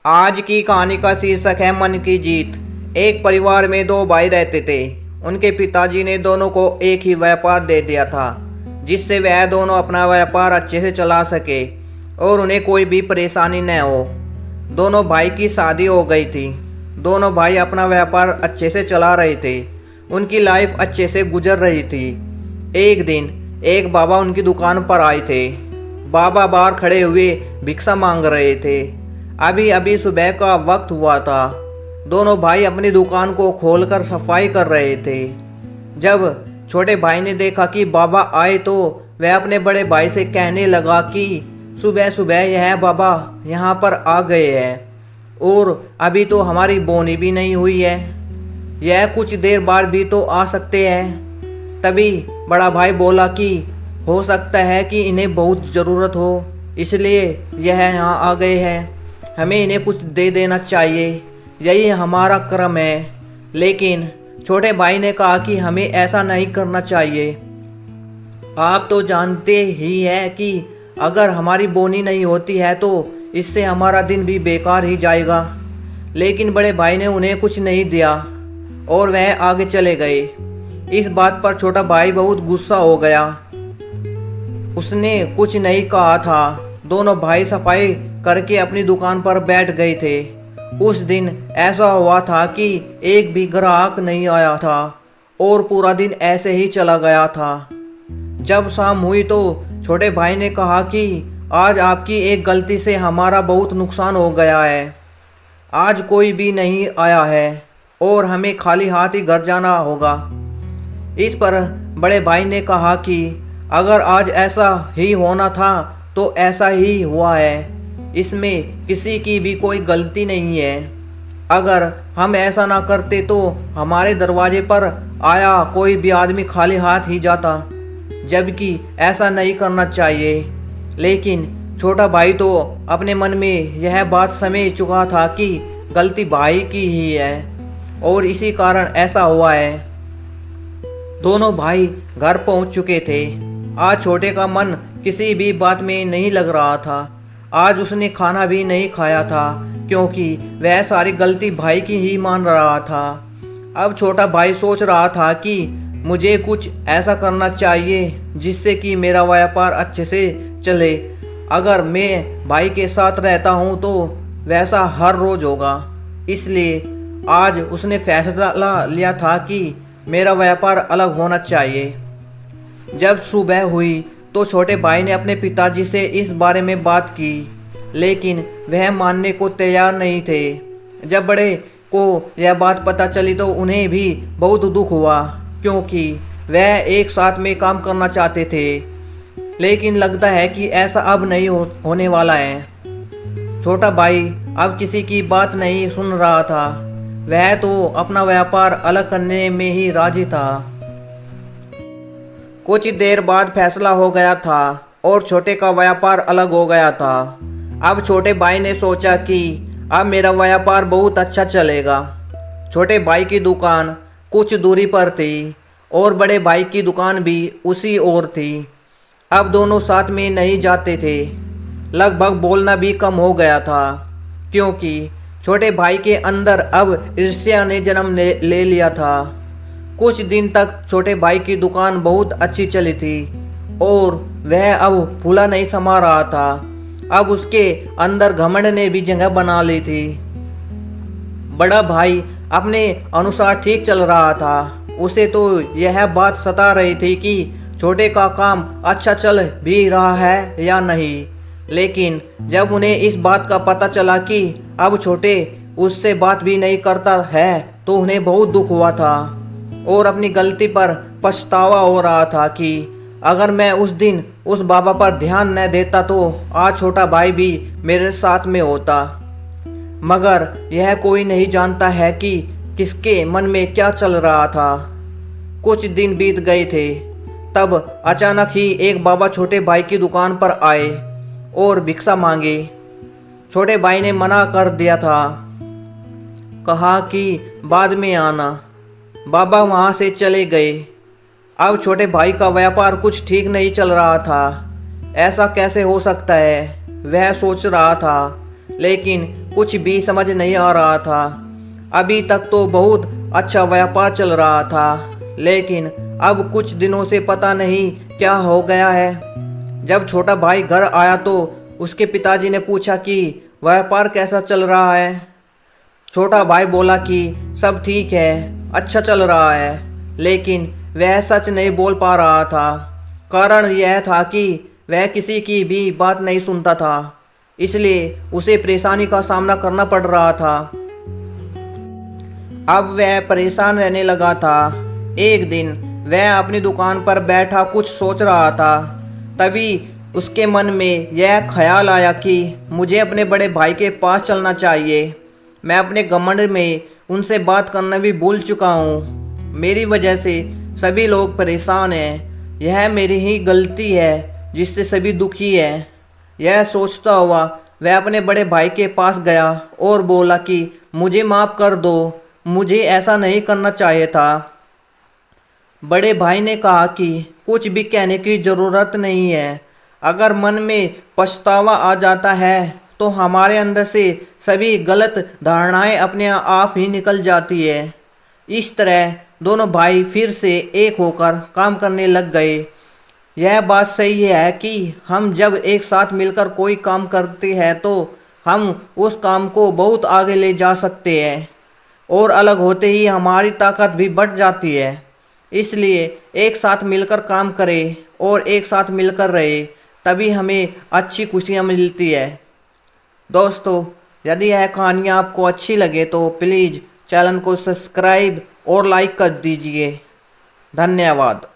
आज की कहानी का शीर्षक है मन की जीत। एक परिवार में दो भाई रहते थे। उनके पिताजी ने दोनों को एक ही व्यापार दे दिया था, जिससे वह दोनों अपना व्यापार अच्छे से चला सके और उन्हें कोई भी परेशानी न हो। दोनों भाई की शादी हो गई थी। दोनों भाई अपना व्यापार अच्छे से चला रहे थे। उनकी लाइफ अच्छे से गुजर रही थी। एक दिन एक बाबा उनकी दुकान पर आए थे। बाबा बाहर खड़े हुए भिक्षा मांग रहे थे। अभी अभी सुबह का वक्त हुआ था। दोनों भाई अपनी दुकान को खोलकर सफाई कर रहे थे। जब छोटे भाई ने देखा कि बाबा आए तो वह अपने बड़े भाई से कहने लगा कि सुबह सुबह यह बाबा यहाँ पर आ गए हैं और अभी तो हमारी बोनी भी नहीं हुई है। यह कुछ देर बाद भी तो आ सकते हैं। तभी बड़ा भाई बोला कि हो सकता है कि इन्हें बहुत ज़रूरत हो, इसलिए यह यहाँ आ गए हैं। हमें इन्हें कुछ दे देना चाहिए, यही हमारा कर्म है। लेकिन छोटे भाई ने कहा कि हमें ऐसा नहीं करना चाहिए। आप तो जानते ही हैं कि अगर हमारी बोनी नहीं होती है तो इससे हमारा दिन भी बेकार ही जाएगा। लेकिन बड़े भाई ने उन्हें कुछ नहीं दिया और वह आगे चले गए। इस बात पर छोटा भाई बहुत गुस्सा हो गया। उसने कुछ नहीं कहा था। दोनों भाई सफाई करके अपनी दुकान पर बैठ गए थे। उस दिन ऐसा हुआ था कि एक भी ग्राहक नहीं आया था और पूरा दिन ऐसे ही चला गया था। जब शाम हुई तो छोटे भाई ने कहा कि आज आपकी एक गलती से हमारा बहुत नुकसान हो गया है। आज कोई भी नहीं आया है और हमें खाली हाथ ही घर जाना होगा। इस पर बड़े भाई ने कहा कि अगर आज ऐसा ही होना था तो ऐसा ही हुआ है। इसमें किसी की भी कोई गलती नहीं है। अगर हम ऐसा ना करते तो हमारे दरवाजे पर आया कोई भी आदमी खाली हाथ ही जाता, जबकि ऐसा नहीं करना चाहिए। लेकिन छोटा भाई तो अपने मन में यह बात समझ चुका था कि गलती भाई की ही है और इसी कारण ऐसा हुआ है। दोनों भाई घर पहुंच चुके थे। आज छोटे का मन किसी भी बात में नहीं लग रहा था। आज उसने खाना भी नहीं खाया था क्योंकि वह सारी गलती भाई की ही मान रहा था। अब छोटा भाई सोच रहा था कि मुझे कुछ ऐसा करना चाहिए जिससे कि मेरा व्यापार अच्छे से चले। अगर मैं भाई के साथ रहता हूँ तो वैसा हर रोज़ होगा। इसलिए आज उसने फैसला लिया था कि मेरा व्यापार अलग होना चाहिए। जब सुबह हुई तो छोटे भाई ने अपने पिताजी से इस बारे में बात की, लेकिन वह मानने को तैयार नहीं थे। जब बड़े को यह बात पता चली तो उन्हें भी बहुत दुख हुआ क्योंकि वह एक साथ में काम करना चाहते थे। लेकिन लगता है कि ऐसा अब नहीं होने वाला है। छोटा भाई अब किसी की बात नहीं सुन रहा था। वह तो अपना व्यापार अलग करने में ही राजी था। कुछ देर बाद फैसला हो गया था और छोटे का व्यापार अलग हो गया था। अब छोटे भाई ने सोचा कि अब मेरा व्यापार बहुत अच्छा चलेगा। छोटे भाई की दुकान कुछ दूरी पर थी और बड़े भाई की दुकान भी उसी ओर थी। अब दोनों साथ में नहीं जाते थे। लगभग बोलना भी कम हो गया था क्योंकि छोटे भाई के अंदर अब ईर्ष्या ने जन्म ले लिया था। कुछ दिन तक छोटे भाई की दुकान बहुत अच्छी चली थी और वह अब फूला नहीं समा रहा था। अब उसके अंदर घमंड ने भी जगह बना ली थी। बड़ा भाई अपने अनुसार ठीक चल रहा था। उसे तो यह बात सता रही थी कि छोटे का काम अच्छा चल भी रहा है या नहीं। लेकिन जब उन्हें इस बात का पता चला कि अब छोटे उससे बात भी नहीं करता है तो उन्हें बहुत दुख हुआ था और अपनी गलती पर पछतावा हो रहा था कि अगर मैं उस दिन उस बाबा पर ध्यान न देता तो आज छोटा भाई भी मेरे साथ में होता। मगर यह कोई नहीं जानता है कि किसके मन में क्या चल रहा था। कुछ दिन बीत गए थे। तब अचानक ही एक बाबा छोटे भाई की दुकान पर आए और भिक्षा मांगे। छोटे भाई ने मना कर दिया था, कहा कि बाद में आना। बाबा वहाँ से चले गए। अब छोटे भाई का व्यापार कुछ ठीक नहीं चल रहा था। ऐसा कैसे हो सकता है, वह सोच रहा था। लेकिन कुछ भी समझ नहीं आ रहा था। अभी तक तो बहुत अच्छा व्यापार चल रहा था, लेकिन अब कुछ दिनों से पता नहीं क्या हो गया है। जब छोटा भाई घर आया तो उसके पिताजी ने पूछा कि व्यापार कैसा चल रहा है। छोटा भाई बोला कि सब ठीक है, अच्छा चल रहा है, लेकिन वह सच नहीं बोल पा रहा था। कारण यह था कि वह किसी की भी बात नहीं सुनता था, इसलिए उसे परेशानी का सामना करना पड़ रहा था। अब वह परेशान रहने लगा था। एक दिन वह अपनी दुकान पर बैठा कुछ सोच रहा था। तभी उसके मन में यह ख्याल आया कि मुझे अपने बड़े भाई के पास चलना चाहिए। मैं अपने घमंड में उनसे बात करना भी भूल चुका हूँ। मेरी वजह से सभी लोग परेशान हैं। यह मेरी ही गलती है जिससे सभी दुखी हैं। यह सोचता हुआ वह अपने बड़े भाई के पास गया और बोला कि मुझे माफ़ कर दो, मुझे ऐसा नहीं करना चाहिए था। बड़े भाई ने कहा कि कुछ भी कहने की ज़रूरत नहीं है। अगर मन में पछतावा आ जाता है तो हमारे अंदर से सभी गलत धारणाएं अपने आप ही निकल जाती है। इस तरह दोनों भाई फिर से एक होकर काम करने लग गए। यह बात सही है कि हम जब एक साथ मिलकर कोई काम करते हैं तो हम उस काम को बहुत आगे ले जा सकते हैं, और अलग होते ही हमारी ताकत भी बढ़ जाती है। इसलिए एक साथ मिलकर काम करें और एक साथ मिलकर रहे, तभी हमें अच्छी खुशियाँ मिलती है। दोस्तों, यदि यह कहानी आपको अच्छी लगे तो प्लीज़ चैनल को सब्सक्राइब और लाइक कर दीजिए। धन्यवाद।